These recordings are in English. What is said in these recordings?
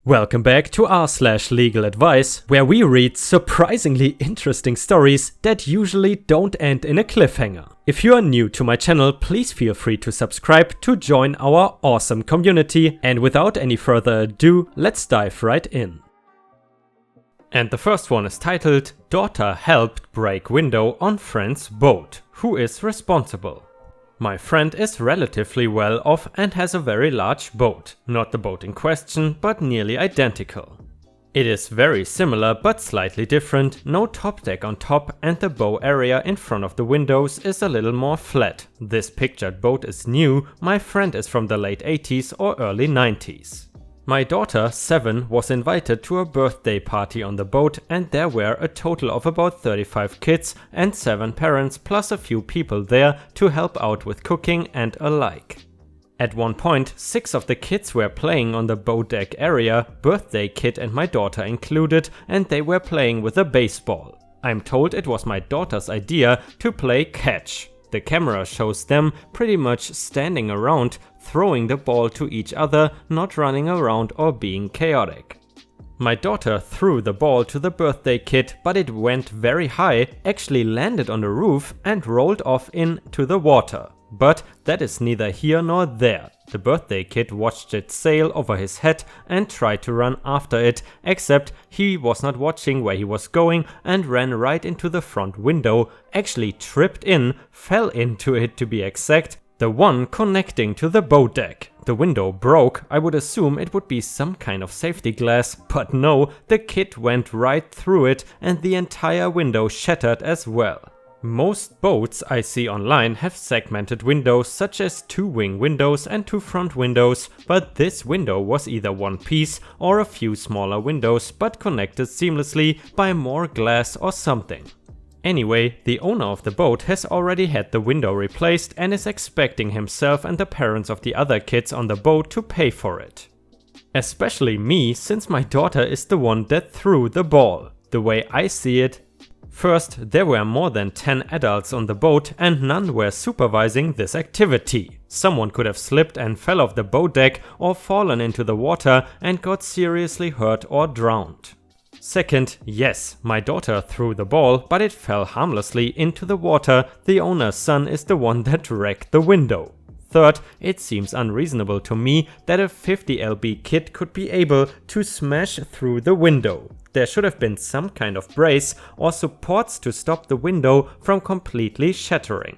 Welcome back to r/LegalAdvice, where we read surprisingly interesting stories that usually don't end in a cliffhanger. If you are new to my channel, please feel free to subscribe to join our awesome community, and without any further ado, let's dive right in. And the first one is titled, Daughter Helped Break Window on Friend's Boat. Who is responsible? My friend is relatively well off and has a very large boat. Not the boat in question, but nearly identical. It is very similar but slightly different, no top deck on top, and the bow area in front of the windows is a little more flat. This pictured boat is new, my friend is from the late 80s or early 90s. My daughter, 7, was invited to a birthday party on the boat, and there were a total of about 35 kids and 7 parents plus a few people there to help out with cooking and alike. At one point, 6 of the kids were playing on the boat deck area, birthday kid and my daughter included, and they were playing with a baseball. I'm told it was my daughter's idea to play catch. The camera shows them pretty much standing around, throwing the ball to each other, not running around or being chaotic. My daughter threw the ball to the birthday kid, but it went very high, actually landed on the roof and rolled off into the water. But that is neither here nor there. The birthday kid watched it sail over his head and tried to run after it, except he was not watching where he was going and ran right into the front window, actually tripped in, fell into it to be exact, the one connecting to the boat deck. The window broke. I would assume it would be some kind of safety glass, but no, the kid went right through it and the entire window shattered as well. Most boats I see online have segmented windows such as 2 wing windows and 2 front windows, but this window was either one piece or a few smaller windows but connected seamlessly by more glass or something. Anyway, the owner of the boat has already had the window replaced and is expecting himself and the parents of the other kids on the boat to pay for it. Especially me, since my daughter is the one that threw the ball. The way I see it, first, there were more than 10 adults on the boat and none were supervising this activity. Someone could have slipped and fell off the boat deck or fallen into the water and got seriously hurt or drowned. Second, yes, my daughter threw the ball, but it fell harmlessly into the water. The owner's son is the one that wrecked the window. Third, it seems unreasonable to me that a 50 lb kid could be able to smash through the window. There should have been some kind of brace or supports to stop the window from completely shattering.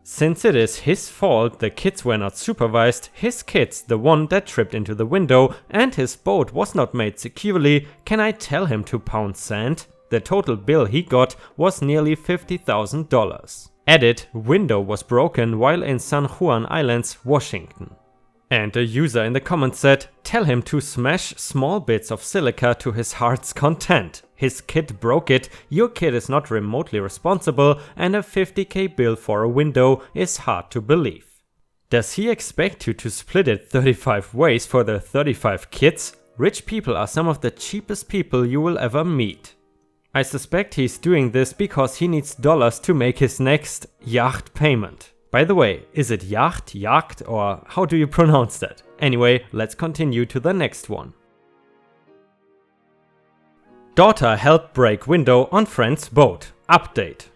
Since it is his fault the kids were not supervised, his kid's the one that tripped into the window, and his boat was not made securely, can I tell him to pound sand? The total bill he got was nearly $50,000. Added, window was broken while in San Juan Islands, Washington. And a user in the comments said, tell him to smash small bits of silica to his heart's content. His kid broke it, your kid is not remotely responsible, and a $50K bill for a window is hard to believe. Does he expect you to split it 35 ways for the 35 kids? Rich people are some of the cheapest people you will ever meet. I suspect he's doing this because he needs dollars to make his next yacht payment. By the way, is it yacht, or how do you pronounce that? Anyway, let's continue to the next one. Daughter helped break window on friend's boat. Update.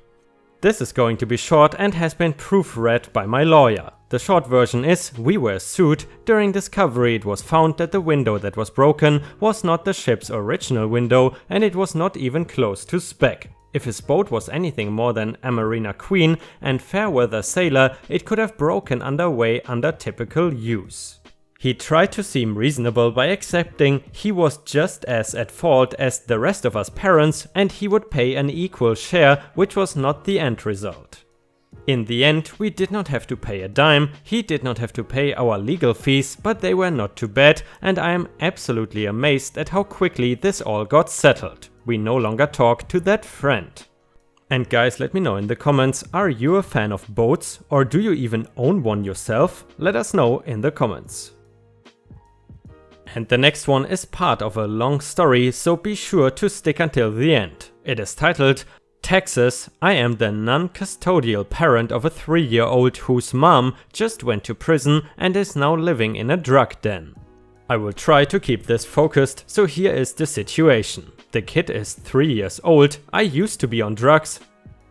This is going to be short and has been proofread by my lawyer. The short version is, we were sued. During discovery it was found that the window that was broken was not the ship's original window and it was not even close to spec. If his boat was anything more than a Marina Queen and fair weather sailor, it could have broken underway under typical use. He tried to seem reasonable by accepting he was just as at fault as the rest of us parents and he would pay an equal share, which was not the end result. In the end, we did not have to pay a dime, he did not have to pay our legal fees, but they were not too bad, and I am absolutely amazed at how quickly this all got settled. We no longer talk to that friend. And guys, let me know in the comments, are you a fan of boats or do you even own one yourself? Let us know in the comments. And the next one is part of a long story, so be sure to stick until the end. It is titled, Texas, I am the non-custodial parent of a 3-year-old whose mom just went to prison and is now living in a drug den. I will try to keep this focused, so here is the situation. The kid is 3 years old, I used to be on drugs,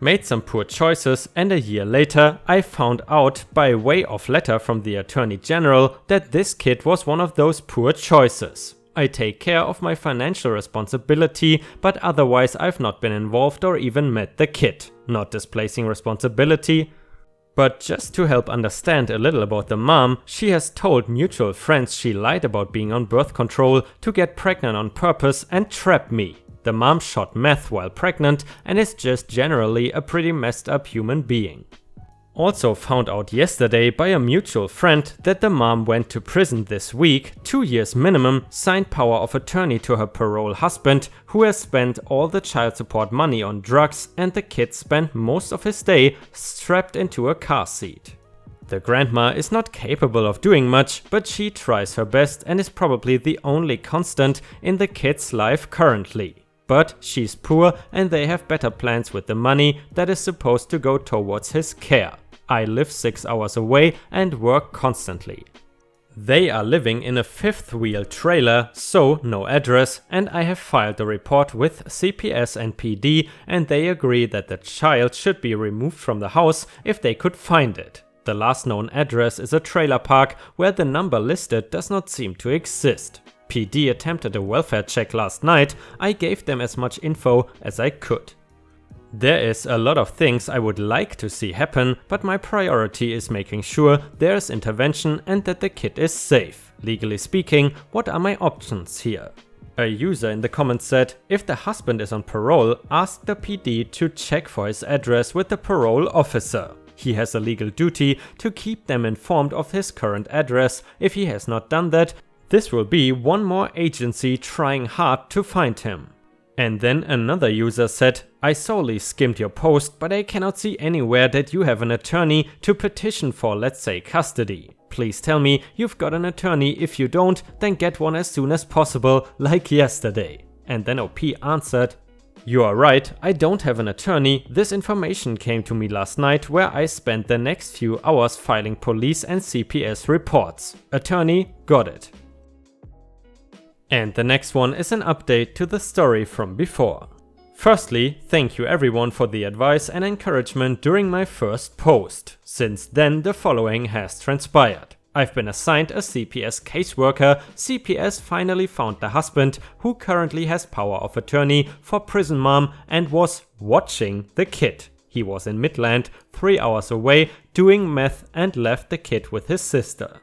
made some poor choices, and a year later I found out by way of letter from the Attorney General that this kid was one of those poor choices. I take care of my financial responsibility, but otherwise I've not been involved or even met the kid. Not displacing responsibility. But just to help understand a little about the mom, she has told mutual friends she lied about being on birth control to get pregnant on purpose and trap me. The mom shot meth while pregnant and is just generally a pretty messed up human being. Also found out yesterday by a mutual friend that the mom went to prison this week, 2 years minimum, signed power of attorney to her parole husband, who has spent all the child support money on drugs, and the kid spent most of his day strapped into a car seat. The grandma is not capable of doing much, but she tries her best and is probably the only constant in the kid's life currently. But she's poor and they have better plans with the money that is supposed to go towards his care. I live 6 hours away and work constantly. They are living in a fifth wheel trailer, so no address, and I have filed a report with CPS and PD, and they agree that the child should be removed from the house if they could find it. The last known address is a trailer park where the number listed does not seem to exist. PD attempted a welfare check last night. I gave them as much info as I could. There is a lot of things I would like to see happen, but my priority is making sure there is intervention and that the kid is safe. Legally speaking, what are my options here? A user in the comments said, if the husband is on parole, ask the PD to check for his address with the parole officer. He has a legal duty to keep them informed of his current address. If he has not done that, this will be one more agency trying hard to find him. And then another user said, I solely skimmed your post, but I cannot see anywhere that you have an attorney to petition for, let's say, custody. Please tell me you've got an attorney. If you don't, then get one as soon as possible, like yesterday. And then OP answered, you are right, I don't have an attorney. This information came to me last night where I spent the next few hours filing police and CPS reports. Attorney, got it. And the next one is an update to the story from before. Firstly, thank you everyone for the advice and encouragement during my first post. Since then, the following has transpired. I've been assigned a CPS caseworker. CPS finally found the husband, who currently has power of attorney for prison mom and was watching the kid. He was in Midland, 3 hours away, doing meth and left the kid with his sister.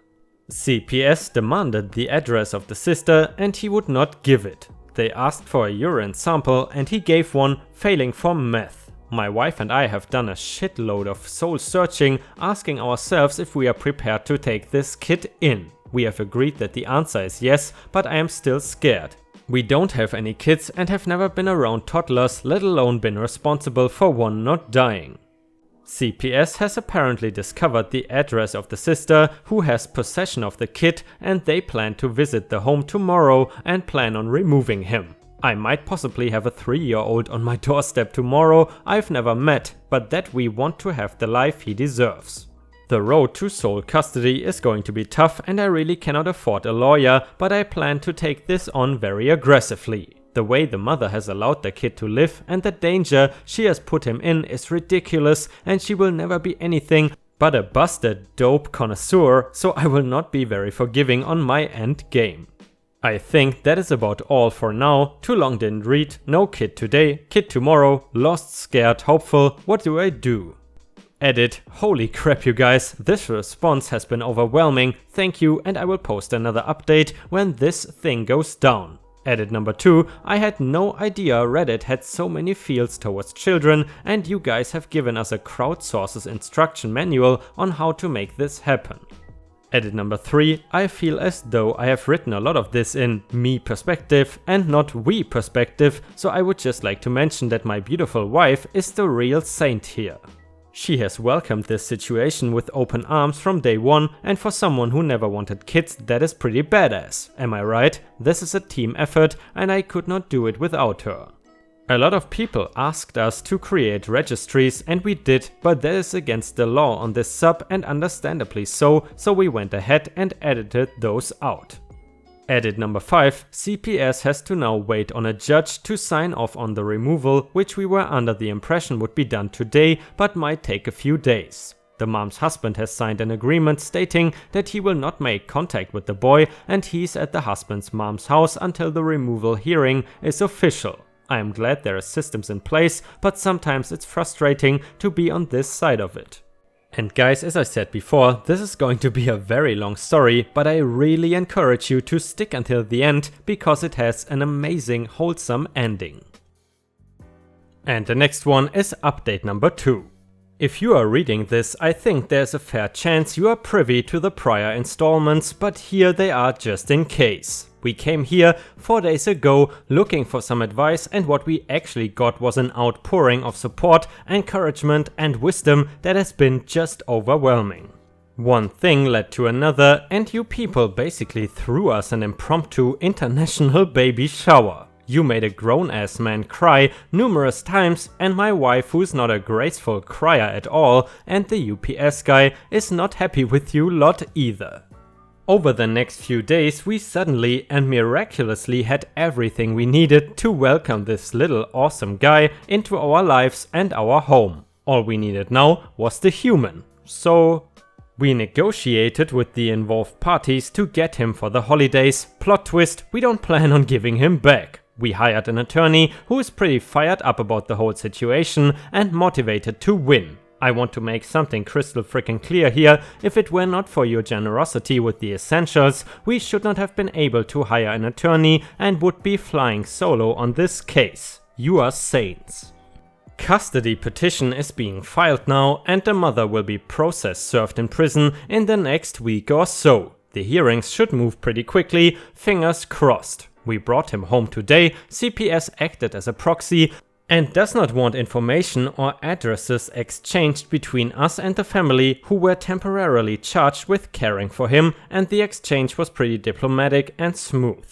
CPS demanded the address of the sister and he would not give it. They asked for a urine sample and he gave one, failing for meth. My wife and I have done a shitload of soul searching, asking ourselves if we are prepared to take this kid in. We have agreed that the answer is yes, but I am still scared. We don't have any kids and have never been around toddlers, let alone been responsible for one not dying. CPS has apparently discovered the address of the sister, who has possession of the kid, and they plan to visit the home tomorrow and plan on removing him. I might possibly have a 3-year-old on my doorstep tomorrow I've never met, but that we want to have the life he deserves. The road to sole custody is going to be tough and I really cannot afford a lawyer, but I plan to take this on very aggressively. The way the mother has allowed the kid to live and the danger she has put him in is ridiculous, and she will never be anything but a busted dope connoisseur, so I will not be very forgiving on my end game. I think that is about all for now. Too long didn't read, no kid today, kid tomorrow, lost, scared, hopeful, what do I do? Edit, holy crap you guys, this response has been overwhelming, thank you, and I will post another update when this thing goes down. Edit number 2, I had no idea Reddit had so many fields towards children, and you guys have given us a crowdsources instruction manual on how to make this happen. Edit number 3, I feel as though I have written a lot of this in me perspective and not we perspective, so I would just like to mention that my beautiful wife is the real saint here. She has welcomed this situation with open arms from day one, and for someone who never wanted kids, that is pretty badass. Am I right? This is a team effort and I could not do it without her. A lot of people asked us to create registries and we did, but that is against the law on this sub and understandably so we went ahead and edited those out. Edit number 5, CPS has to now wait on a judge to sign off on the removal, which we were under the impression would be done today, but might take a few days. The mom's husband has signed an agreement stating that he will not make contact with the boy and he's at the husband's mom's house until the removal hearing is official. I am glad there are systems in place, but sometimes it's frustrating to be on this side of it. And guys, as I said before, this is going to be a very long story, but I really encourage you to stick until the end because it has an amazing, wholesome ending. And the next one is update number 2. If you are reading this, I think there's a fair chance you are privy to the prior installments, but here they are just in case. We came here 4 days ago looking for some advice, and what we actually got was an outpouring of support, encouragement and wisdom that has been just overwhelming. One thing led to another and you people basically threw us an impromptu international baby shower. You made a grown-ass man cry numerous times and my wife, who's not a graceful crier at all, and the UPS guy is not happy with you lot either. Over the next few days we suddenly and miraculously had everything we needed to welcome this little awesome guy into our lives and our home. All we needed now was the human. So we negotiated with the involved parties to get him for the holidays. Plot twist, we don't plan on giving him back. We hired an attorney who is pretty fired up about the whole situation and motivated to win. I want to make something crystal freaking clear here. If it were not for your generosity with the essentials, we should not have been able to hire an attorney and would be flying solo on this case. You are saints. Custody petition is being filed now and the mother will be process served in prison in the next week or so. The hearings should move pretty quickly, fingers crossed. We brought him home today, CPS acted as a proxy and does not want information or addresses exchanged between us and the family who were temporarily charged with caring for him, and the exchange was pretty diplomatic and smooth.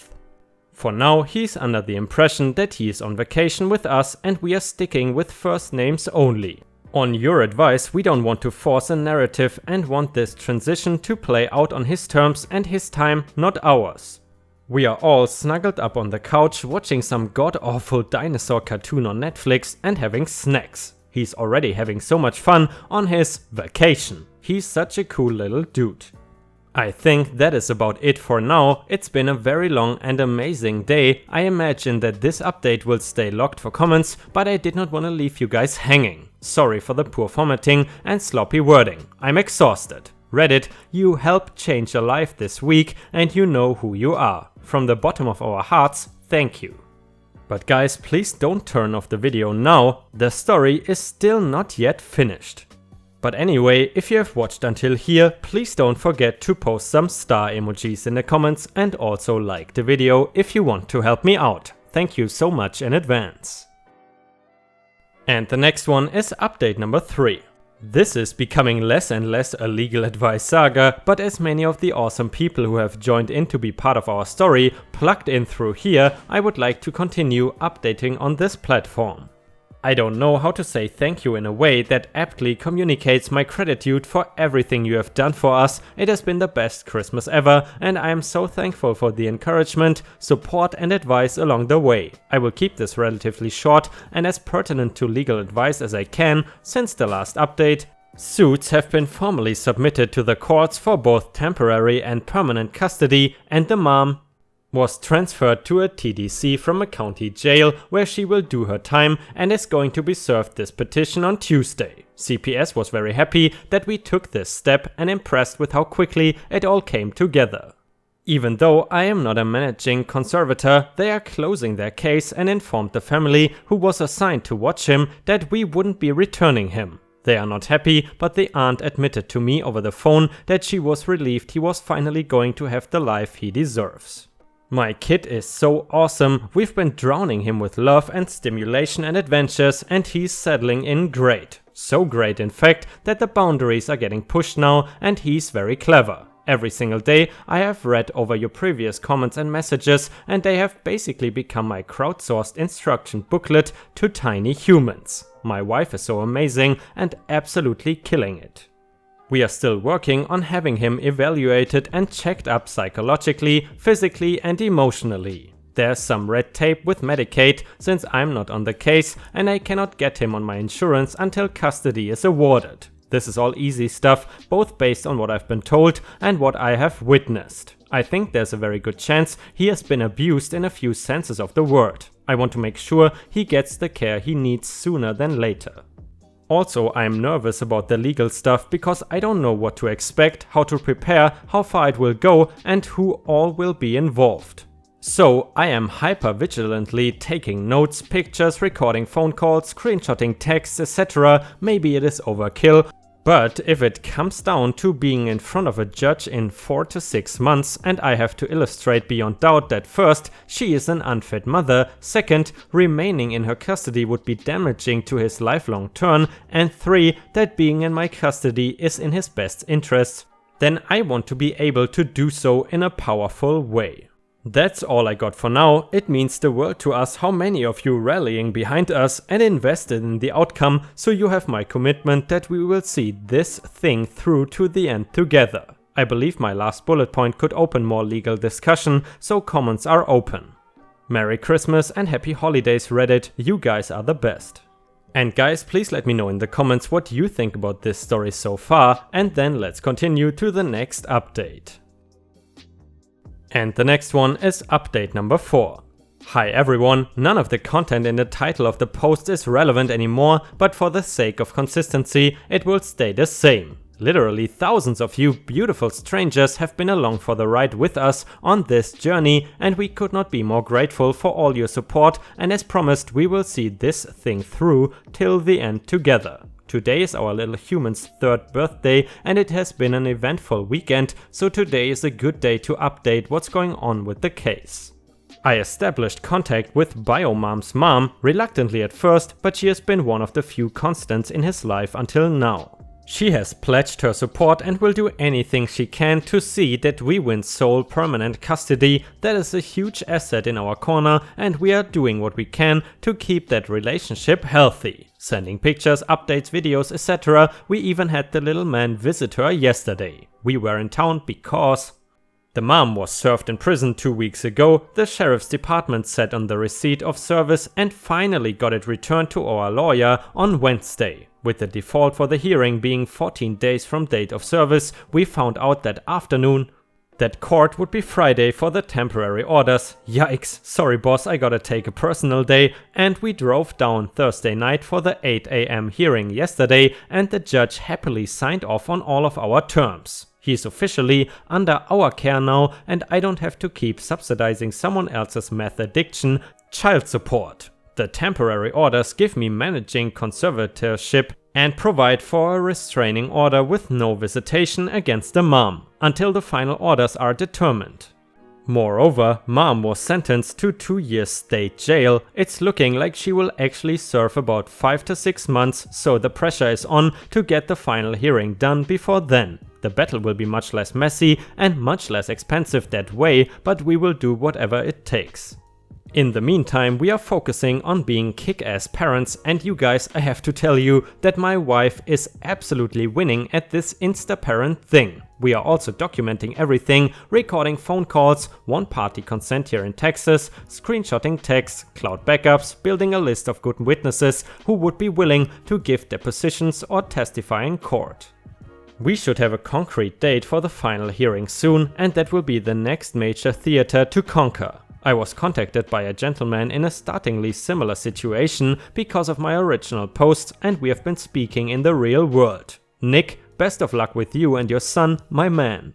For now he's under the impression that he is on vacation with us and we are sticking with first names only. On your advice, we don't want to force a narrative and want this transition to play out on his terms and his time, not ours. We are all snuggled up on the couch watching some god-awful dinosaur cartoon on Netflix and having snacks. He's already having so much fun on his vacation. He's such a cool little dude. I think that is about it for now. It's been a very long and amazing day. I imagine that this update will stay locked for comments, but I did not want to leave you guys hanging. Sorry for the poor formatting and sloppy wording. I'm exhausted. Reddit, you helped change a life this week and you know who you are. From the bottom of our hearts, thank you. But guys, please don't turn off the video now. The story is still not yet finished. But anyway, if you have watched until here, please don't forget to post some star emojis in the comments and also like the video if you want to help me out. Thank you so much in advance. And the next one is update number 3. This is becoming less and less a legal advice saga, but as many of the awesome people who have joined in to be part of our story plugged in through here, I would like to continue updating on this platform. I don't know how to say thank you in a way that aptly communicates my gratitude for everything you have done for us. It has been the best Christmas ever and I am so thankful for the encouragement, support and advice along the way. I will keep this relatively short and as pertinent to legal advice as I can. Since the last update, suits have been formally submitted to the courts for both temporary and permanent custody and the mom was transferred to a TDC from a county jail where she will do her time and is going to be served this petition on Tuesday. CPS was very happy that we took this step and impressed with how quickly it all came together. Even though I am not a managing conservator, they are closing their case and informed the family who was assigned to watch him that we wouldn't be returning him. They are not happy, but the aunt admitted to me over the phone that she was relieved he was finally going to have the life he deserves. My kid is so awesome, we've been drowning him with love and stimulation and adventures and he's settling in great. So great in fact that the boundaries are getting pushed now and he's very clever. Every single day I have read over your previous comments and messages and they have basically become my crowdsourced instruction booklet to tiny humans. My wife is so amazing and absolutely killing it. We are still working on having him evaluated and checked up psychologically, physically and emotionally. There's some red tape with Medicaid since I'm not on the case and I cannot get him on my insurance until custody is awarded. This is all easy stuff, both based on what I've been told and what I have witnessed. I think there's a very good chance he has been abused in a few senses of the word. I want to make sure he gets the care he needs sooner than later. Also, I'm nervous about the legal stuff because I don't know what to expect, how to prepare, how far it will go and who all will be involved. So I am hyper vigilantly taking notes, pictures, recording phone calls, screenshotting texts, etc. Maybe it is overkill, but if it comes down to being in front of a judge in 4 to 6 months and I have to illustrate beyond doubt that first, she is an unfit mother, second, remaining in her custody would be damaging to his lifelong turn, and 3, that being in my custody is in his best interests, then I want to be able to do so in a powerful way. That's all I got for now. It means the world to us how many of you rallying behind us and invested in the outcome, so you have my commitment that we will see this thing through to the end together. I believe my last bullet point could open more legal discussion, so comments are open. Merry Christmas and Happy Holidays Reddit, you guys are the best. And guys, please let me know in the comments what you think about this story so far, and then let's continue to the next update. And the next one is update number 4. Hi everyone, none of the content in the title of the post is relevant anymore, but for the sake of consistency, it will stay the same. Literally thousands of you beautiful strangers have been along for the ride with us on this journey, and we could not be more grateful for all your support, and as promised we will see this thing through till the end together. Today is our little human's 3rd birthday and it has been an eventful weekend, so today is a good day to update what's going on with the case. I established contact with Biomom's mom, reluctantly at first, but she has been one of the few constants in his life until now. She has pledged her support and will do anything she can to see that we win sole permanent custody. That is a huge asset in our corner and we are doing what we can to keep that relationship healthy. Sending pictures, updates, videos, etc. We even had the little man visit her yesterday. We were in town because the mom was served in prison 2 weeks ago, the sheriff's department sat on the receipt of service and finally got it returned to our lawyer on Wednesday. With the default for the hearing being 14 days from date of service, we found out that afternoon that court would be Friday for the temporary orders. Yikes, sorry boss, I gotta take a personal day. And we drove down Thursday night for the 8 AM hearing yesterday and the judge happily signed off on all of our terms. He's officially under our care now and I don't have to keep subsidizing someone else's meth addiction, child support. The temporary orders give me managing conservatorship and provide for a restraining order with no visitation against the mom, until the final orders are determined. Moreover, mom was sentenced to 2 years state jail. It's looking like she will actually serve about 5 to 6 months, so the pressure is on to get the final hearing done before then. The battle will be much less messy and much less expensive that way, but we will do whatever it takes. In the meantime, we are focusing on being kick-ass parents, and you guys, I have to tell you that my wife is absolutely winning at this Insta-parent thing. We are also documenting everything, recording phone calls, one-party consent here in Texas, screenshotting texts, cloud backups, building a list of good witnesses who would be willing to give depositions or testify in court. We should have a concrete date for the final hearing soon, and that will be the next major theater to conquer. I was contacted by a gentleman in a startlingly similar situation because of my original posts, and we have been speaking in the real world. Nick, best of luck with you and your son, my man.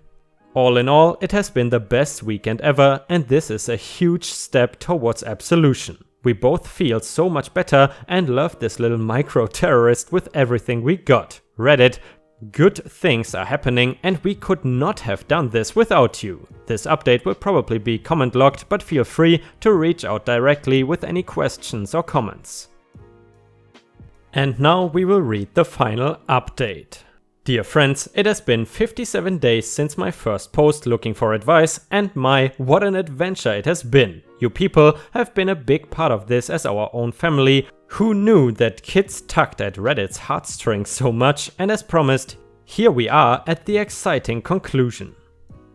All in all, it has been the best weekend ever, and this is a huge step towards absolution. We both feel so much better and love this little micro-terrorist with everything we got. Reddit. Good things are happening and we could not have done this without you. This update will probably be comment locked, but feel free to reach out directly with any questions or comments. And now we will read the final update. Dear friends, it has been 57 days since my first post looking for advice, and what an adventure it has been. You people have been a big part of this as our own family. Who knew that kids tugged at Reddit's heartstrings so much, and as promised, Here we are at the exciting conclusion.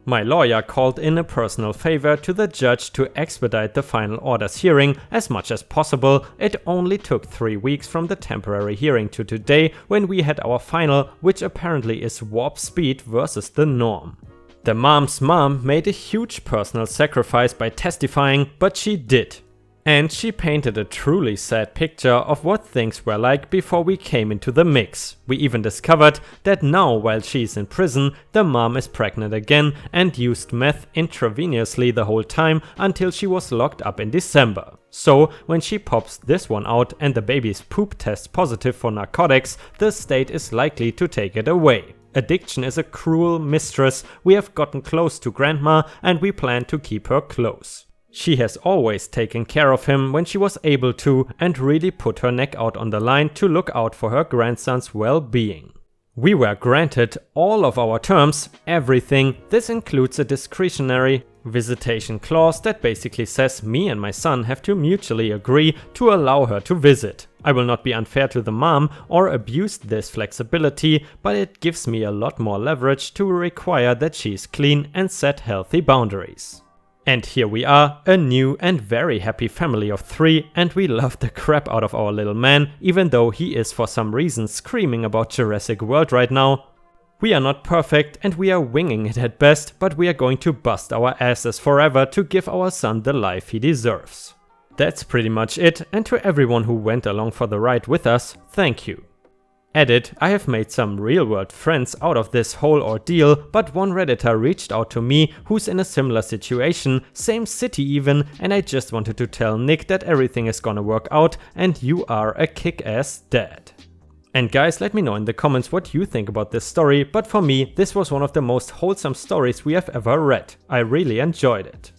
My lawyer called in a personal favor to the judge to expedite the final orders hearing as much as possible. It only took 3 weeks from the temporary hearing to today when we had our final, which apparently is warp speed versus the norm. The mom's mom made a huge personal sacrifice by testifying, but she did. And she painted a truly sad picture of what things were like before we came into the mix. We even discovered that now, while she's in prison, the mom is pregnant again and used meth intravenously the whole time until she was locked up in December. So when she pops this one out and the baby's poop tests positive for narcotics, the state is likely to take it away. Addiction is a cruel mistress. We have gotten close to grandma and we plan to keep her close. She has always taken care of him when she was able to and really put her neck out on the line to look out for her grandson's well-being. We were granted all of our terms, everything. This includes a discretionary visitation clause that basically says me and my son have to mutually agree to allow her to visit. I will not be unfair to the mom or abuse this flexibility, but it gives me a lot more leverage to require that she's clean and set healthy boundaries. And here we are, a new and very happy family of 3, and we love the crap out of our little man, even though he is for some reason screaming about Jurassic World right now. We are not perfect and we are winging it at best, but we are going to bust our asses forever to give our son the life he deserves. That's pretty much it, and to everyone who went along for the ride with us, thank you. Edit, I have made some real-world friends out of this whole ordeal, but one redditor reached out to me who's in a similar situation, same city even, and I just wanted to tell Nick that everything is gonna work out and you are a kick-ass dad. And guys, let me know in the comments what you think about this story, but for me, this was one of the most wholesome stories we have ever read. I really enjoyed it.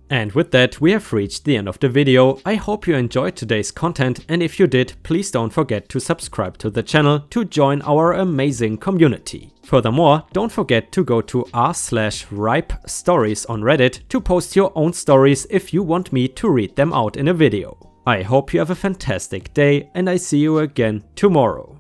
And with that, we have reached the end of the video. I hope you enjoyed today's content, and if you did, please don't forget to subscribe to the channel to join our amazing community. Furthermore, don't forget to go to r/ripestories on Reddit to post your own stories if you want me to read them out in a video. I hope you have a fantastic day, and I see you again tomorrow.